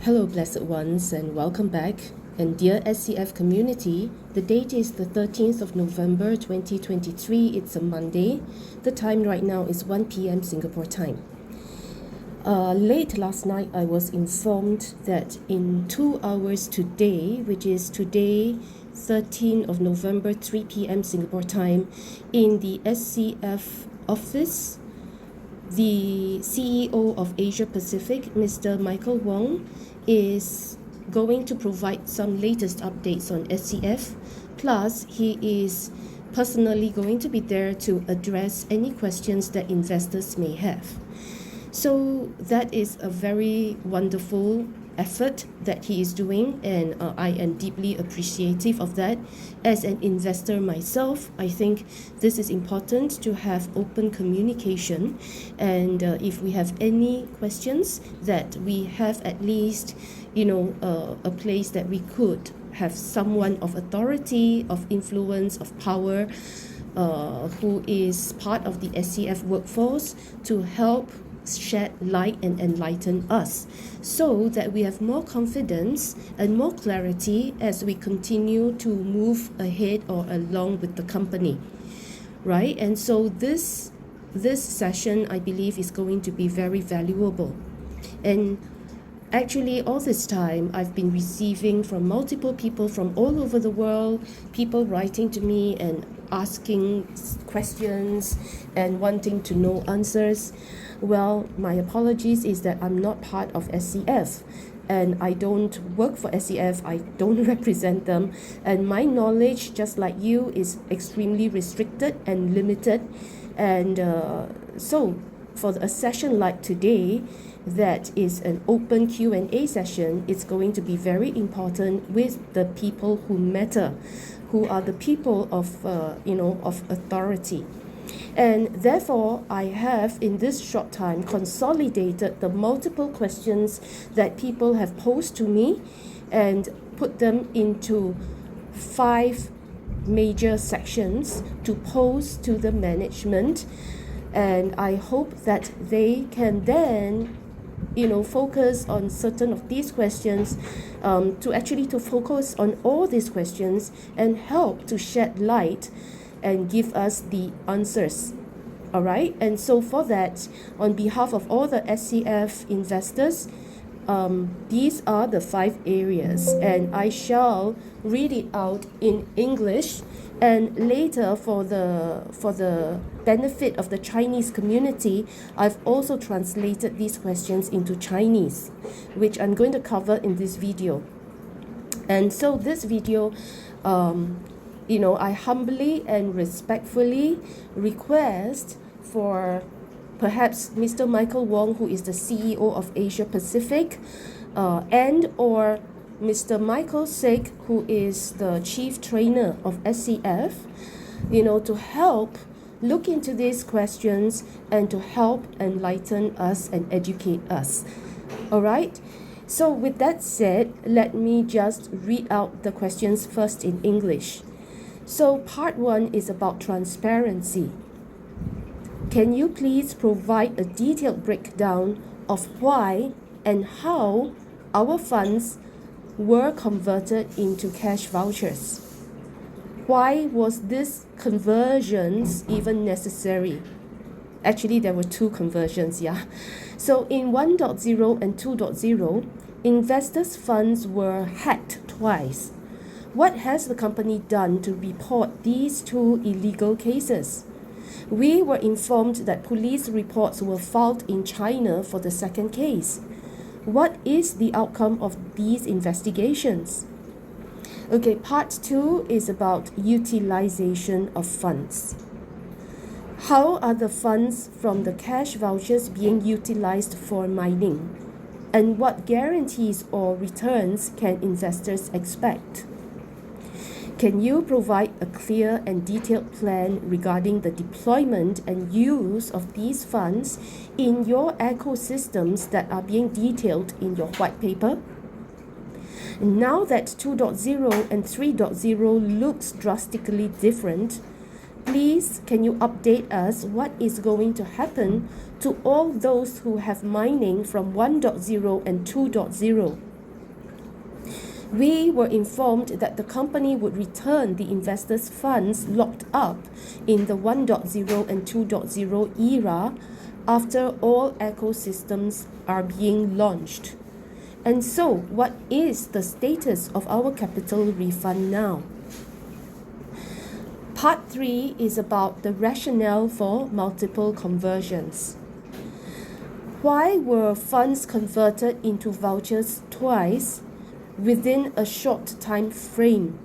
Hello, blessed ones, and welcome back. And dear SCF community, the date is the 13th of November 2023. It's a Monday. The time right now is 1 p.m. Singapore time. Late last night, I was informed that in 2 hours today, which is today, 13th of November, 3 p.m. Singapore time, in the SCF office, the CEO of Asia Pacific, Mr. Michael Wong, is going to provide some latest updates on SCF. Plus, he is personally going to be there to address any questions that investors may have. So that is a very wonderful effort that he is doing, and I am deeply appreciative of that. As an investor myself, I think this is important to have open communication, and if we have any questions, that we have at least a place that we could have someone of authority, of influence, of power, who is part of the SCF workforce to help shed light and enlighten us, so that we have more confidence and more clarity as we continue to move ahead or along with the company, right? And so this session, I believe, is going to be very valuable. And actually, all this time, I've been receiving from multiple people from all over the world, people writing to me and asking questions and wanting to know answers. Well, my apologies is that I'm not part of SCF, and I don't work for SCF, I don't represent them, and my knowledge, just like you, is extremely restricted and limited. And so for a session like today, that is an open Q&A session, it's going to be very important with the people who matter, who are the people of of authority. And therefore, I have in this short time consolidated the multiple questions that people have posed to me and put them into 5 major sections to pose to the management. And I hope that they can then focus on certain of these questions, to focus on all these questions and help to shed light and give us the answers. All right. And so for that, on behalf of all the SCF investors, these are the 5 areas, and I shall read it out in English, and later for the benefit of the Chinese community, I've also translated these questions into Chinese, which I'm going to cover in this video. And so this video, I humbly and respectfully request for perhaps Mr. Michael Wong, who is the CEO of Asia Pacific, and or Mr. Michael Sek, who is the chief trainer of SCF, to help look into these questions and to help enlighten us and educate us. All right. So with that said, let me just read out the questions first in English. So part 1 is about transparency. Can you please provide a detailed breakdown of why and how our funds were converted into cash vouchers? Why was this conversions even necessary? Actually, there were 2 conversions, yeah. So in 1.0 and 2.0, investors' funds were hacked twice. What has the company done to report these 2 illegal cases? We were informed that police reports were filed in China for the second case. What is the outcome of these investigations? Okay, part 2 is about utilization of funds. How are the funds from the cash vouchers being utilized for mining? And what guarantees or returns can investors expect? Can you provide a clear and detailed plan regarding the deployment and use of these funds in your ecosystems that are being detailed in your white paper? Now that 2.0 and 3.0 looks drastically different, please can you update us what is going to happen to all those who have mining from 1.0 and 2.0? We were informed that the company would return the investors' funds locked up in the 1.0 and 2.0 era after all ecosystems are being launched. And so, what is the status of our capital refund now? Part 3 is about the rationale for multiple conversions. Why were funds converted into vouchers twice within a short time frame?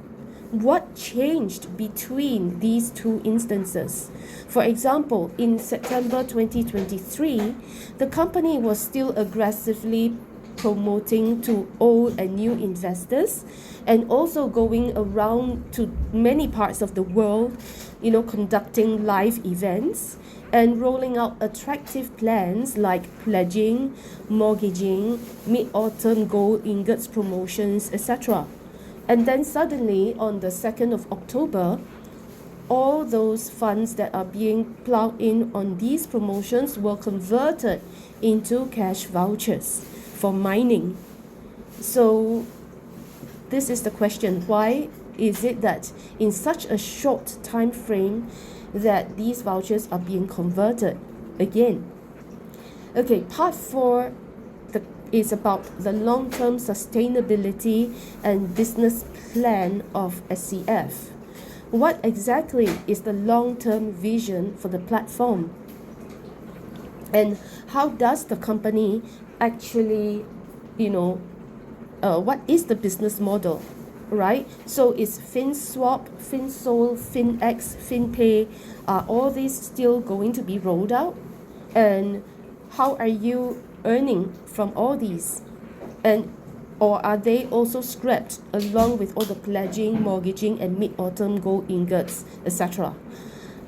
What changed between these two instances? For example, in September 2023, the company was still aggressively promoting to old and new investors and also going around to many parts of the world, conducting live events and rolling out attractive plans like pledging, mortgaging, mid-autumn gold ingots promotions, etc. And then suddenly on the 2nd of October, all those funds that are being plowed in on these promotions were converted into cash vouchers for mining. So this is the question: why is it that in such a short time frame that these vouchers are being converted again? Okay, part 4 is about the long-term sustainability and business plan of SCF. What exactly is the long-term vision for the platform? And how does the company actually, what is the business model, right? So is FinSwap, FinSol, FinX, FinPay, are all these still going to be rolled out? And how are you earning from all these? Or are they also scrapped along with all the pledging, mortgaging, and mid-autumn gold ingots, etc.?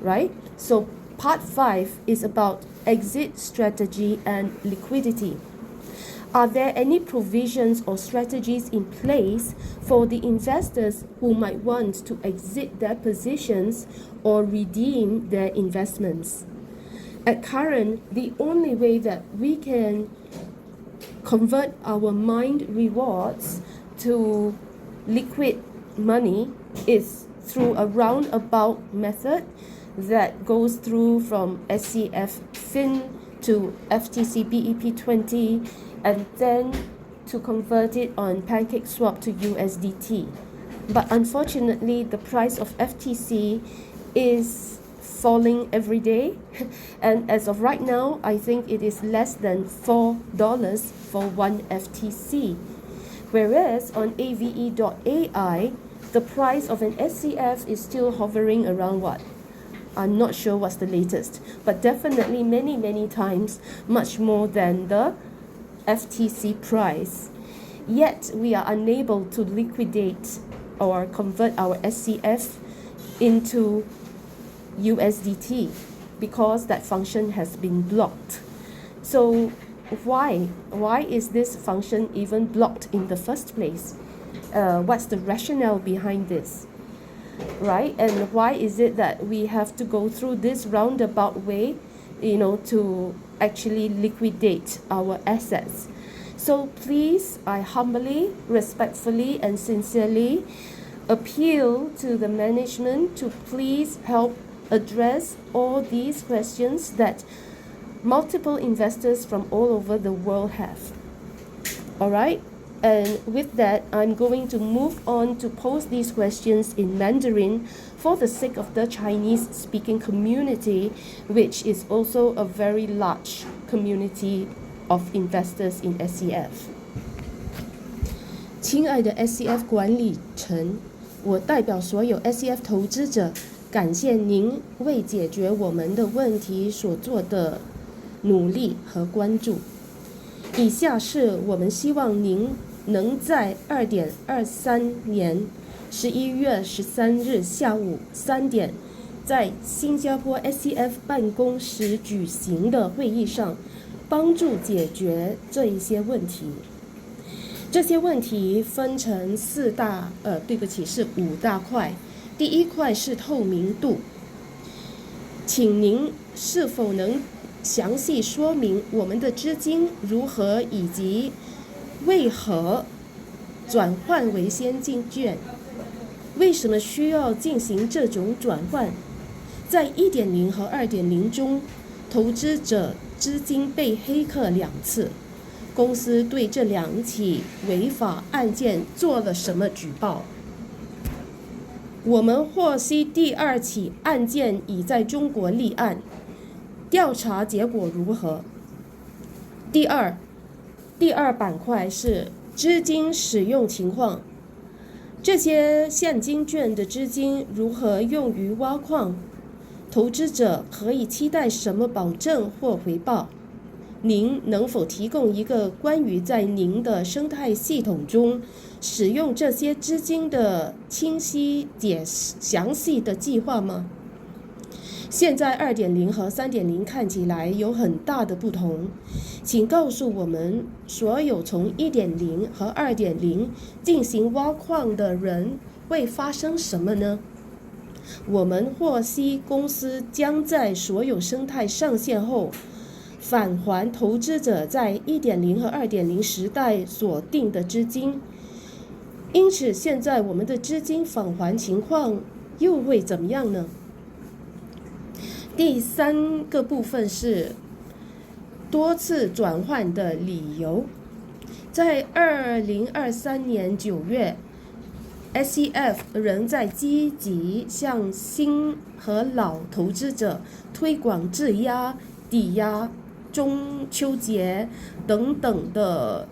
Right? So part 5 is about exit strategy and liquidity. Are there any provisions or strategies in place for the investors who might want to exit their positions or redeem their investments? At current, the only way that we can convert our mined rewards to liquid money is through a roundabout method that goes through from SCF Fin to FTC BEP20 and then to convert it on PancakeSwap to USDT. But unfortunately, the price of FTC is falling every day, and as of right now, I think it is less than $4 for one FTC. Whereas on AVE.ai, the price of an SCF is still hovering around what? I'm not sure what's the latest, but definitely many times much more than the FTC price. Yet we are unable to liquidate or convert our SCF into USDT because that function has been blocked. So why is this function even blocked in the first place? What's the rationale behind this, right? And why is it that we have to go through this roundabout way, to actually liquidate our assets? So please, I humbly, respectfully, and sincerely appeal to the management to please help address all these questions that multiple investors from all over the world have. All right? And with that, I'm going to move on to pose these questions in Mandarin for the sake of the Chinese-speaking community, which is also a very large community of investors in SCF. 亲爱的 SCF 管理层，我代表所有 SCF 投资者，感谢您为解决我们的问题所做的努力和关注。以下是我们希望您能在2023年11月13日下午3点，在新加坡 SCF 办公室举行的会议上，帮助解决这一些问题。这些问题分成是5大块。第一块是透明度，请您是否能详细说明我们的资金如何以及为何转换为现金券。为什么需要进行这种转换？在 1.0 和 2.0 中，投资者资金被黑客2次，公司对这2起违法案件做了什么举报？我们获悉第2起案件已在中国立案，调查结果如何？第二板块是资金使用情况，这些现金券的资金如何用于挖矿？投资者可以期待什么保证或回报？您能否提供一个关于在您的生态系统中使用这些资金的清晰详细的计划吗？现在 2.0 和 3.0 看起来有很大的不同，请告诉我们，所有从 1.0 和 2.0 进行挖矿的人会发生什么呢？我们获悉公司将在所有生态上线后返还投资者在 1.0 和 2.0 时代所定的资金，因此现在我们的资金返还情况又会怎么样呢？第3个部分是多次转换的理由。在2023年9月，SCF 仍在积极向新和老投资者推广质押、抵押、中秋节等等的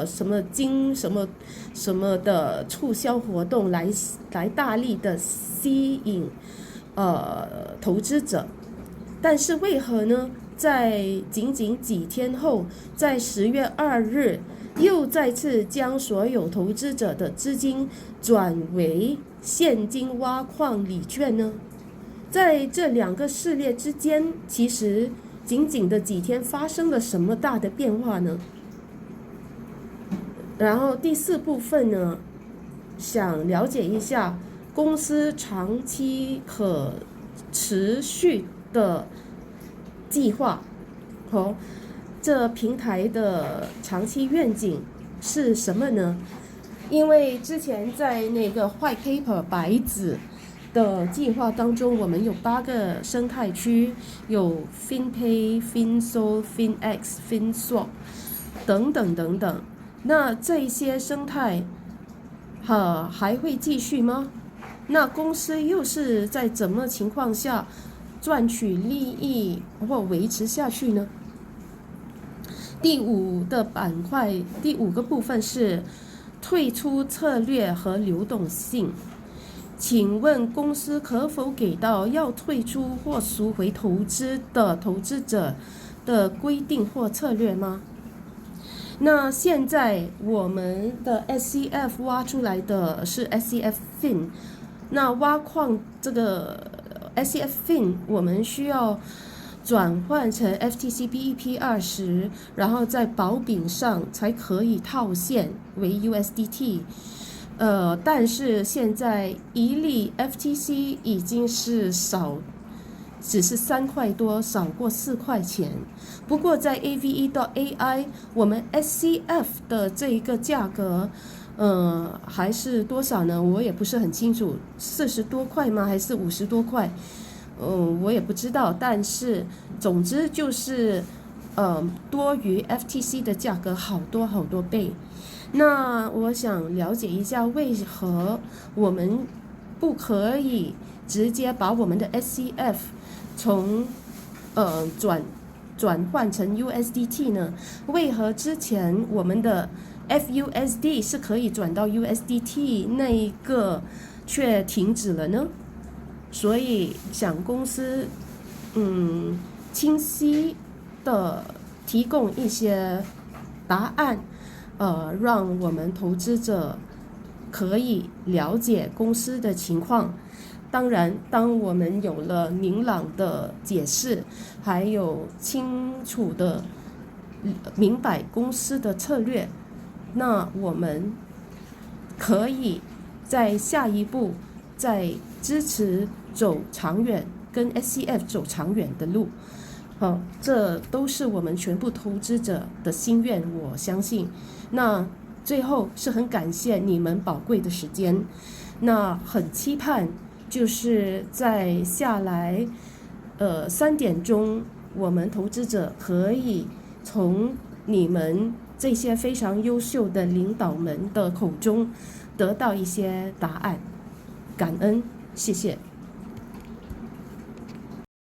什么的促销活动来大力的吸引投资者。但是为何呢？在仅几天后，在10月2日又再次将所有投资者的资金转为现金挖矿礼券呢？在这2个事例之间，其实仅的几天发生了什么大的变化呢？然后第4部分呢，想了解一下公司长期可持续的计划和这平台的长期愿景是什么呢？因为之前在那个 white paper 白纸的计划当中，我们有8个生态区，有 FinPay、FinSol、FinX、FinSwap 等等。那这些生态还会继续吗？那公司又是在怎么情况下赚取利益或维持下去呢？第5个部分是退出策略和流动性。请问公司可否给到要退出或赎回投资的投资者的规定或策略吗？那现在我们的 SCF 挖出来的是 SCF Fin， 那挖矿这个 SCF Fin 我们需要转换成 FTC BEP20， 然后在保饼上才可以套现为 USDT。但是现在一粒 FTC 已经是只是3块多，少过4块钱。不过在 AVE.AI 我们 SCF 的这一个价格还是多少呢？我也不是很清楚，40多块吗？还是50多块？我也不知道。但是总之就是多于 FTC 的价格好多倍。那我想了解一下，为何我们不可以直接把我们的 SCF 从转换成 USDT 呢？为何之前我们的 FUSD 是可以转到 USDT 那一个却停止了呢？所以想公司清晰的提供一些答案，让我们投资者可以了解公司的情况。当然，当我们有了明朗的解释，还有清楚的明白公司的策略，那我们可以在下一步再支持走长远，跟 SCF 走长远的路。这都是我们全部投资者的心愿，我相信。那最后是很感谢你们宝贵的时间，那很期盼就是在下来3点钟，我们投资者可以从你们这些非常优秀的领导们的口中得到一些答案。感恩，谢谢。